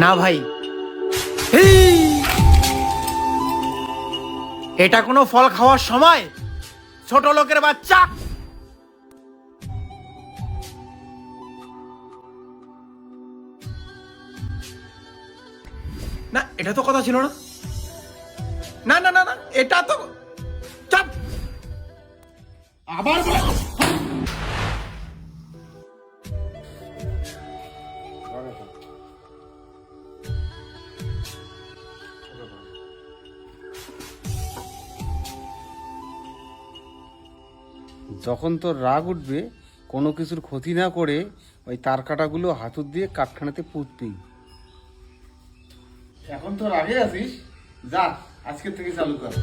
না ভাই, এটা কোনো ফল খাওয়ার সময়? ছোট লোকের বাচ্চা। না, এটা তো কথা ছিল না। না না না না, এটা তো চাপ। আবার যখন তোর রাগ উঠবে, কোনো কিছুর ক্ষতি না করে ওই তার কাটাগুলো হাতুড় দিয়ে কাঠখানাতে পুঁতবি। এখন তো রাগে আছিস, যা আজকের থেকে চালু কর।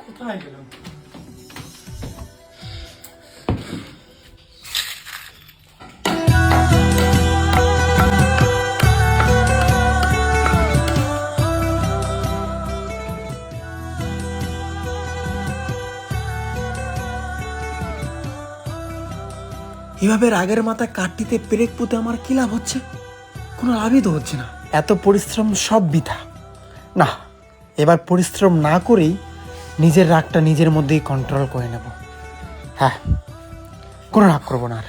কোথায় গেলাম? এভাবে রাগের মাথায় কাঠটিতে পেরেক পুঁতে আমার কি লাভ হচ্ছে? কোনো লাভই তো হচ্ছে না। এত পরিশ্রম সব বৃথা। না, এবার পরিশ্রম না করেই নিজের রাগটা নিজের মধ্যেই কন্ট্রোল করে নেব। হ্যাঁ, কোনো রাগ করবো না আর।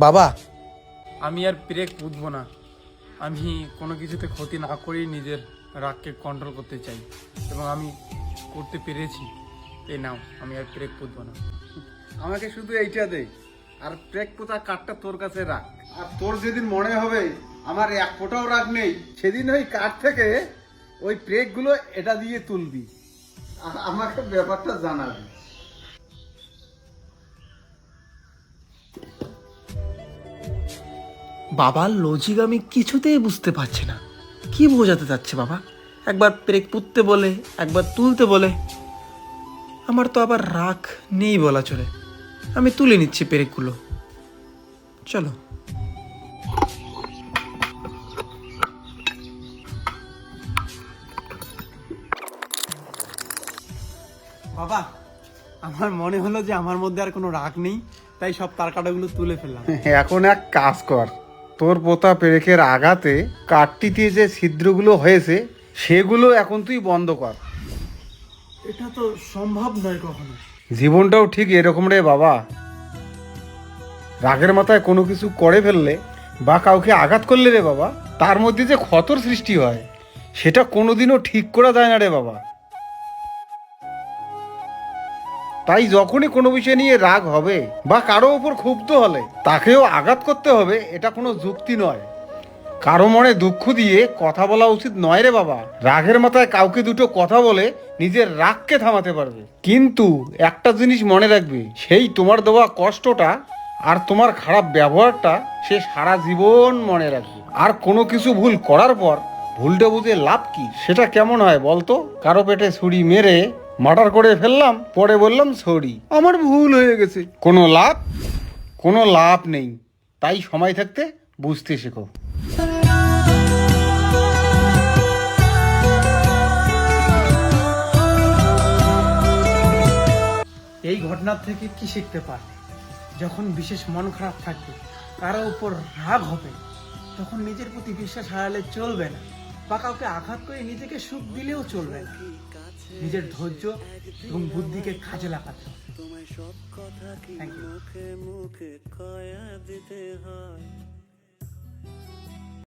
বাবা, আমি আর ব্রেক বুঝবো না। আমি কোনো কিছুতে ক্ষতি না করেই নিজের রাগকে কন্ট্রোল করতে চাই, এবং আমি করতে পেরেছি। এই নাও, আমি আর ব্রেক বুঝবো না। আমাকে শুধু এইটা দে, আর ট্রেক পোতা কাঠটা তোর কাছে রাখ। আর তোর যেদিন মনে হবে আমার এক ফোঁটাও রাগ নেই, সেদিন ওই কাঠ থেকে ওই ট্রেকগুলো এটা দিয়ে তুলবি, আর আমাকে ব্যাপারটা জানাবি। বাবার লজিক আমি কিছুতেই বুঝতে পারছি না। কি বোঝাতে চাচ্ছে বাবা? একবার পেরেক পুঁততে বলে, একবার তুলতে বলে। আমার তো আবার রাগ নেই বলা চলে। আমি তুলে নিচ্ছি পেরেকগুলো। চলো। বাবা, আমার মনে হলো যে আমার মধ্যে আর কোনো রাগ নেই, তাই সব তার কাটাগুলো তুলে ফেললাম। এখন এক কাজ কর, তোর পোতা পেরেকের আঘাতে কাঠটিতে যে ছিদ্রগুলো হয়েছে সেগুলো এখন তুই বন্ধ কর। এটা তো সম্ভব নয় কখনো। জীবনটাও ঠিক এরকম রে বাবা। রাগের মাথায় কোনো কিছু করে ফেললে বা কাউকে আঘাত করলে রে বাবা, তার মধ্যে যে ক্ষতর সৃষ্টি হয় সেটা কোনোদিনও ঠিক করা যায় না রে বাবা। তাই যখনই কোনো বিষয় নিয়ে রাগ হবে বা কারো উপর ক্ষুব্ধ হলে তাকেও আঘাত করতে হবে, এটা কোনো যুক্তি নয়। কারো মনে দুঃখ দিয়ে কথা বলা উচিত নয় রে বাবা। রাগের মাথায় কাউকে দুটো কথা বলে নিজের রাগকে থামাতে পারবে, কিন্তু একটা জিনিস মনে রাখবে, সেই তোমার দেওয়া কষ্টটা আর তোমার খারাপ ব্যবহারটা সে সারা জীবন মনে রাখবে। আর কোনো কিছু ভুল করার পর ভুলটা বুঝে লাভ কি? সেটা কেমন হয় বলতো? কারো পেটে ছুরি মেরে মার্ডার করে ফেললাম, পরে বললাম সরি, আমার ভুল হয়ে গেছে। কোনো লাভ নেই। তাই সময় থাকতে বুঝতে শেখো। এই ঘটনার থেকে কি শিখতে পারবে? যখন বিশেষ মন খারাপ থাকবে, কারো উপর রাগ হবে, তখন নিজের প্রতি বিশ্বাস হারালে চলবে না, বা কাউকে আঘাত করে নিজেকে সুখ দিলেও চলবে না। নিজের ধৈর্য এবং বুদ্ধিকে কাজে লাগাতে হবে। Thank you.